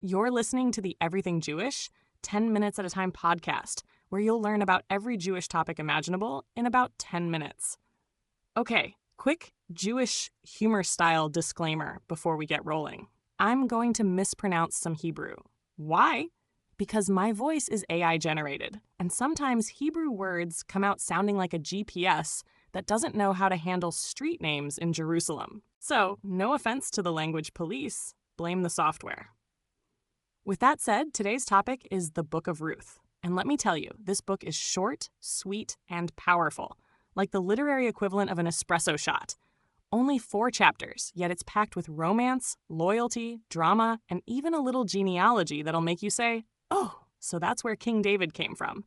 You're listening to the Everything Jewish, 10 minutes at a time podcast, where you'll learn about every Jewish topic imaginable in about 10 minutes. Okay, quick Jewish humor-style disclaimer before we get rolling. I'm going to mispronounce some Hebrew. Why? Because my voice is AI-generated, and sometimes Hebrew words come out sounding like a GPS that doesn't know how to handle street names in Jerusalem. So, no offense to the language police, blame the software. With that said, today's topic is the Book of Ruth. And let me tell you, this book is short, sweet, and powerful, like the literary equivalent of an espresso shot. Only 4 chapters, yet it's packed with romance, loyalty, drama, and even a little genealogy that'll make you say, oh, so that's where King David came from.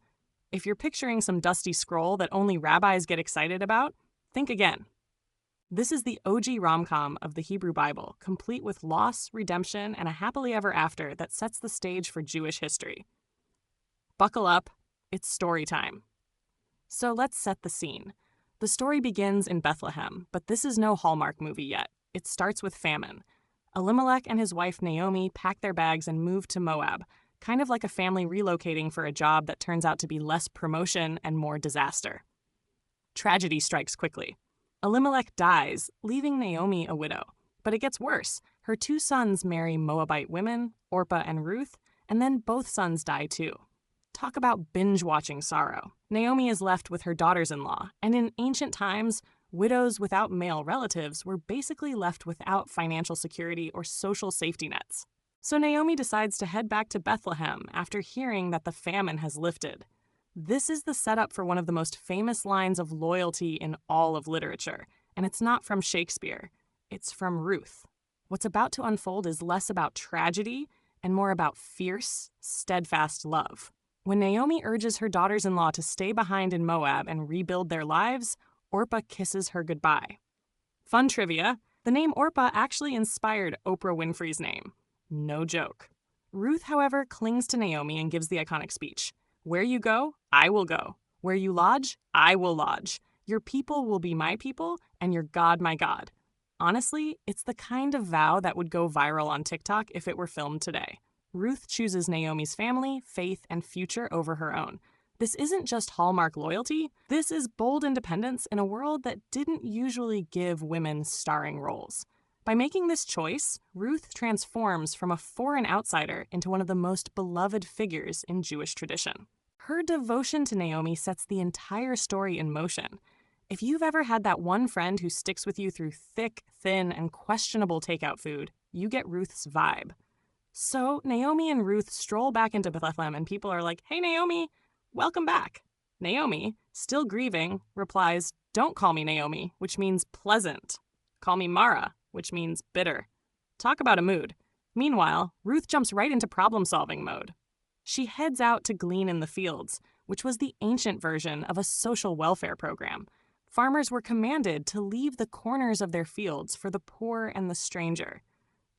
If you're picturing some dusty scroll that only rabbis get excited about, think again. This is the OG rom-com of the Hebrew Bible, complete with loss, redemption, and a happily ever after that sets the stage for Jewish history. Buckle up, it's story time. So let's set the scene. The story begins in Bethlehem, but this is no Hallmark movie yet. It starts with famine. Elimelech and his wife Naomi pack their bags and move to Moab, kind of like a family relocating for a job that turns out to be less promotion and more disaster. Tragedy strikes quickly. Elimelech dies, leaving Naomi a widow. But it gets worse. Her 2 sons marry Moabite women, Orpah and Ruth, and then both sons die too. Talk about binge-watching sorrow. Naomi is left with her daughters-in-law, and in ancient times, widows without male relatives were basically left without financial security or social safety nets. So Naomi decides to head back to Bethlehem after hearing that the famine has lifted. This is the setup for one of the most famous lines of loyalty in all of literature, and it's not from Shakespeare. It's from Ruth. What's about to unfold is less about tragedy and more about fierce, steadfast love. When Naomi urges her daughters-in-law to stay behind in Moab and rebuild their lives, Orpah kisses her goodbye. Fun trivia, the name Orpah actually inspired Oprah Winfrey's name. No joke. Ruth, however, clings to Naomi and gives the iconic speech. Where you go, I will go. Where you lodge, I will lodge. Your people will be my people, and your God my God. Honestly, it's the kind of vow that would go viral on TikTok if it were filmed today. Ruth chooses Naomi's family, faith, and future over her own. This isn't just Hallmark loyalty. This is bold independence in a world that didn't usually give women starring roles. By making this choice, Ruth transforms from a foreign outsider into one of the most beloved figures in Jewish tradition. Her devotion to Naomi sets the entire story in motion. If you've ever had that one friend who sticks with you through thick, thin, and questionable takeout food, you get Ruth's vibe. So Naomi and Ruth stroll back into Bethlehem and people are like, "Hey Naomi, welcome back." Naomi, still grieving, replies, "Don't call me Naomi," which means pleasant. "Call me Mara," which means bitter. Talk about a mood. Meanwhile, Ruth jumps right into problem-solving mode. She heads out to glean in the fields, which was the ancient version of a social welfare program. Farmers were commanded to leave the corners of their fields for the poor and the stranger.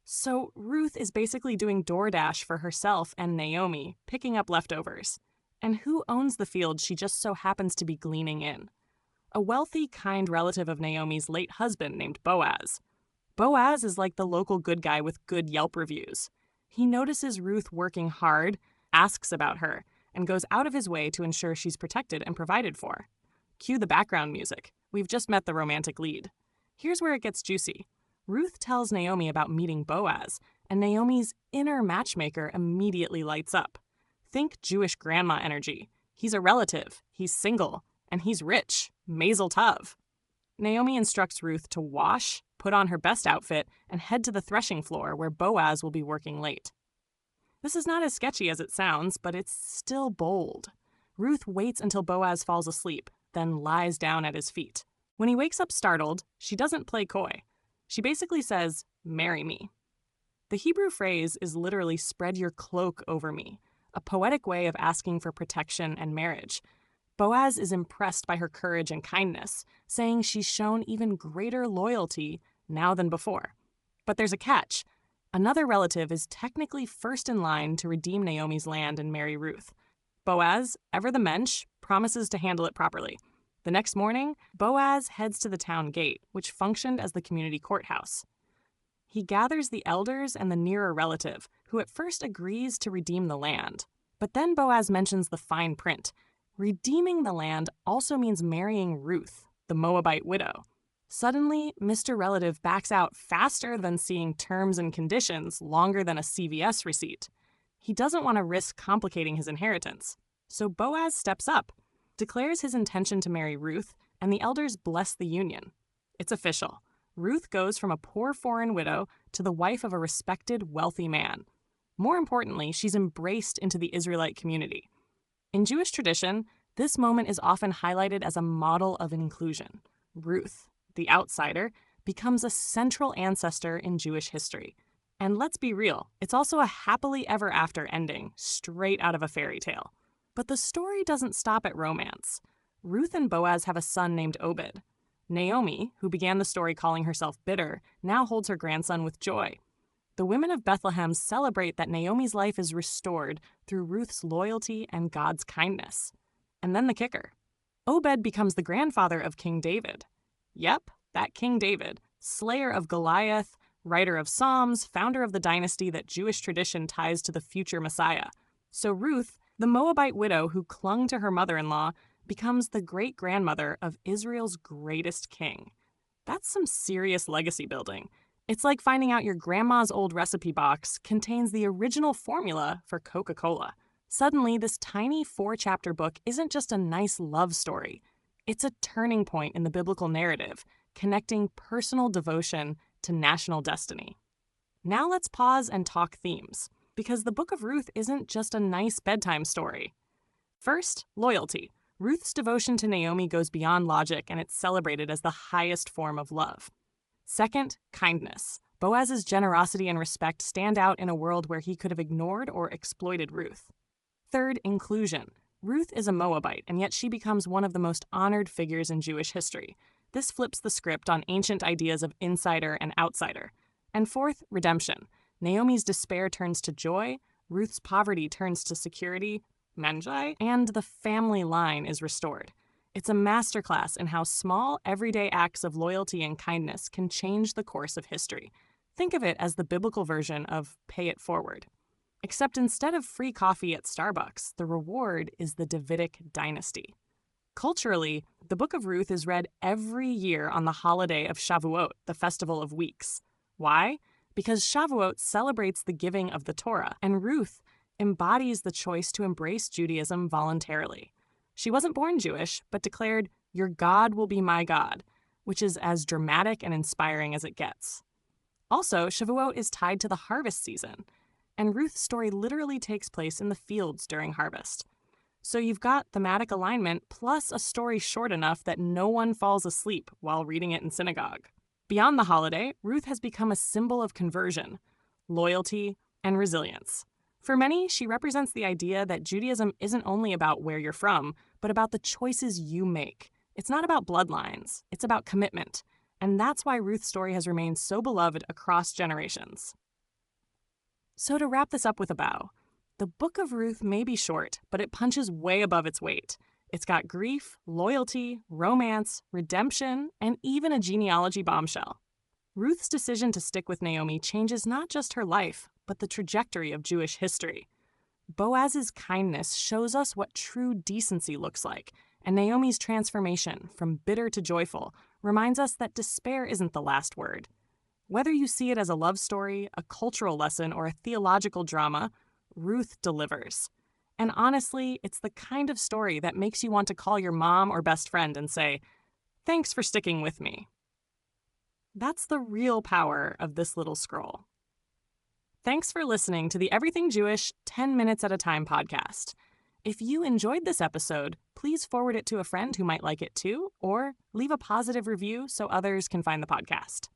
So Ruth is basically doing DoorDash for herself and Naomi, picking up leftovers. And who owns the field she just so happens to be gleaning in? A wealthy, kind relative of Naomi's late husband named Boaz. Boaz is like the local good guy with good Yelp reviews. He notices Ruth working hard, asks about her, and goes out of his way to ensure she's protected and provided for. Cue the background music. We've just met the romantic lead. Here's where it gets juicy. Ruth tells Naomi about meeting Boaz, and Naomi's inner matchmaker immediately lights up. Think Jewish grandma energy. He's a relative, he's single, and he's rich. Mazel tov. Naomi instructs Ruth to wash, put on her best outfit, and head to the threshing floor where Boaz will be working late. This is not as sketchy as it sounds, but it's still bold. Ruth waits until Boaz falls asleep, then lies down at his feet. When he wakes up startled, she doesn't play coy. She basically says, "Marry me." The Hebrew phrase is literally "spread your cloak over me," a poetic way of asking for protection and marriage. Boaz is impressed by her courage and kindness, saying she's shown even greater loyalty now than before. But there's a catch. Another relative is technically first in line to redeem Naomi's land and marry Ruth. Boaz, ever the mensch, promises to handle it properly. The next morning, Boaz heads to the town gate, which functioned as the community courthouse. He gathers the elders and the nearer relative, who at first agrees to redeem the land. But then Boaz mentions the fine print. Redeeming the land also means marrying Ruth, the Moabite widow. Suddenly, Mr. Relative backs out faster than seeing terms and conditions longer than a CVS receipt. He doesn't want to risk complicating his inheritance. So Boaz steps up, declares his intention to marry Ruth, and the elders bless the union. It's official. Ruth goes from a poor foreign widow to the wife of a respected, wealthy man. More importantly, she's embraced into the Israelite community. In Jewish tradition, this moment is often highlighted as a model of inclusion. Ruth, the outsider, becomes a central ancestor in Jewish history. And let's be real, it's also a happily ever after ending, straight out of a fairy tale. But the story doesn't stop at romance. Ruth and Boaz have a son named Obed. Naomi, who began the story calling herself bitter, now holds her grandson with joy. The women of Bethlehem celebrate that Naomi's life is restored through Ruth's loyalty and God's kindness. And then the kicker. Obed becomes the grandfather of King David. Yep, that King David, slayer of Goliath, writer of Psalms, founder of the dynasty that Jewish tradition ties to the future Messiah. So Ruth, the Moabite widow who clung to her mother-in-law, becomes the great-grandmother of Israel's greatest king. That's some serious legacy building. It's like finding out your grandma's old recipe box contains the original formula for Coca-Cola. Suddenly, this tiny 4-chapter book isn't just a nice love story. It's a turning point in the biblical narrative, connecting personal devotion to national destiny. Now let's pause and talk themes, because the Book of Ruth isn't just a nice bedtime story. First, loyalty. Ruth's devotion to Naomi goes beyond logic, and it's celebrated as the highest form of love. Second, kindness. Boaz's generosity and respect stand out in a world where he could have ignored or exploited Ruth. Third, inclusion. Ruth is a Moabite, and yet she becomes one of the most honored figures in Jewish history. This flips the script on ancient ideas of insider and outsider. And fourth, redemption. Naomi's despair turns to joy, Ruth's poverty turns to security, manjai, and the family line is restored. It's a masterclass in how small, everyday acts of loyalty and kindness can change the course of history. Think of it as the biblical version of pay it forward. Except instead of free coffee at Starbucks, the reward is the Davidic dynasty. Culturally, the Book of Ruth is read every year on the holiday of Shavuot, the Festival of Weeks. Why? Because Shavuot celebrates the giving of the Torah, and Ruth embodies the choice to embrace Judaism voluntarily. She wasn't born Jewish, but declared, "Your God will be my God," which is as dramatic and inspiring as it gets. Also, Shavuot is tied to the harvest season, and Ruth's story literally takes place in the fields during harvest. So you've got thematic alignment plus a story short enough that no one falls asleep while reading it in synagogue. Beyond the holiday, Ruth has become a symbol of conversion, loyalty, and resilience. For many, she represents the idea that Judaism isn't only about where you're from, but about the choices you make. It's not about bloodlines, it's about commitment. And that's why Ruth's story has remained so beloved across generations. So to wrap this up with a bow, the Book of Ruth may be short, but it punches way above its weight. It's got grief, loyalty, romance, redemption, and even a genealogy bombshell. Ruth's decision to stick with Naomi changes not just her life, but the trajectory of Jewish history. Boaz's kindness shows us what true decency looks like, and Naomi's transformation from bitter to joyful reminds us that despair isn't the last word. Whether you see it as a love story, a cultural lesson, or a theological drama, Ruth delivers. And honestly, it's the kind of story that makes you want to call your mom or best friend and say, "Thanks for sticking with me." That's the real power of this little scroll. Thanks for listening to the Everything Jewish 10 Minutes at a Time podcast. If you enjoyed this episode, please forward it to a friend who might like it too, or leave a positive review so others can find the podcast.